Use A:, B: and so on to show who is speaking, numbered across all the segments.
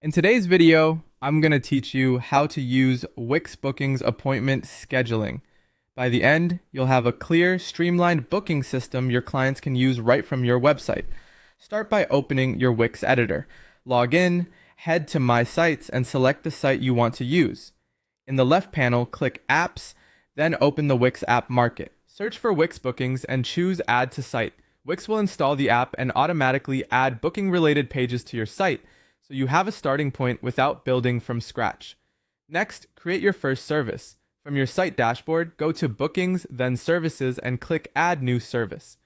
A: In today's video, I'm going to teach you how to use Wix Bookings appointment scheduling. By the end, you'll have a clear, streamlined booking system your clients can use right from your website. Start by opening your Wix editor. Log in, head to My Sites, and select the site you want to use. In the left panel, click Apps, then open the Wix app market. Search for Wix Bookings and choose Add to Site. Wix will install the app and automatically add booking-related pages to your site, so you have a starting point without building from scratch. Next, create your first service. From your site dashboard, go to Bookings, then Services, and click Add New Service.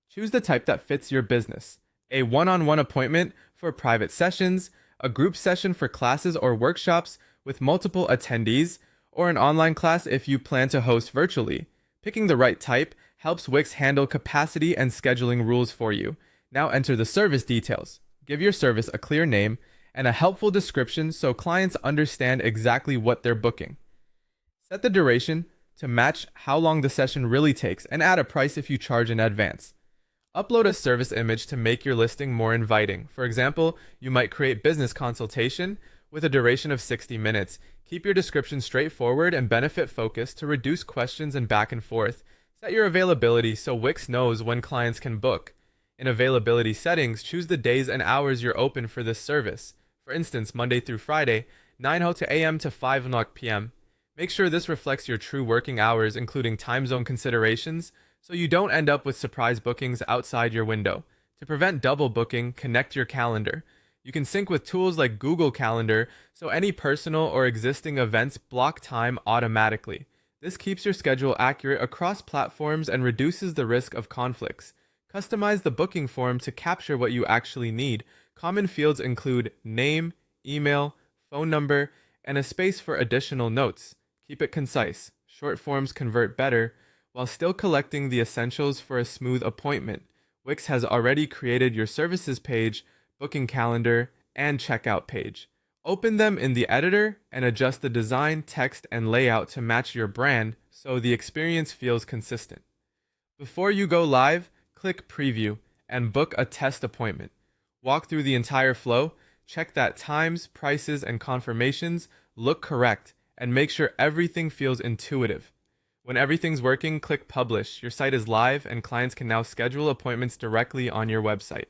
A: Choose the type that fits your business: a one-on-one appointment for private sessions, a group session for classes or workshops with multiple attendees, or an online class if you plan to host virtually. Picking the right type helps Wix handle capacity and scheduling rules for you. Now enter the service details. Give your service a clear name and a helpful description so clients understand exactly what they're booking. Set the duration to match how long the session really takes and add a price if you charge in advance. Upload a service image to make your listing more inviting. For example, you might create business consultation with a duration of 60 minutes. Keep your description straightforward and benefit focused to reduce questions and back and forth. Set your availability so Wix knows when clients can book. In availability settings, choose the days and hours you're open for this service. For instance, Monday through Friday, 9 a.m. to 5 p.m. Make sure this reflects your true working hours, including time zone considerations, so you don't end up with surprise bookings outside your window. To prevent double booking, connect your calendar. You can sync with tools like Google Calendar, so any personal or existing events block time automatically. This keeps your schedule accurate across platforms and reduces the risk of conflicts. Customize the booking form to capture what you actually need. Common fields include name, email, phone number, and a space for additional notes. Keep it concise. Short forms convert better, while still collecting the essentials for a smooth appointment. Wix has already created your services page, booking calendar, and checkout page. Open them in the editor and adjust the design, text, and layout to match your brand so the experience feels consistent. Before you go live, click Preview and book a test appointment. Walk through the entire flow, check that times, prices, and confirmations look correct, and make sure everything feels intuitive. When everything's working, click Publish. Your site is live, and clients can now schedule appointments directly on your website.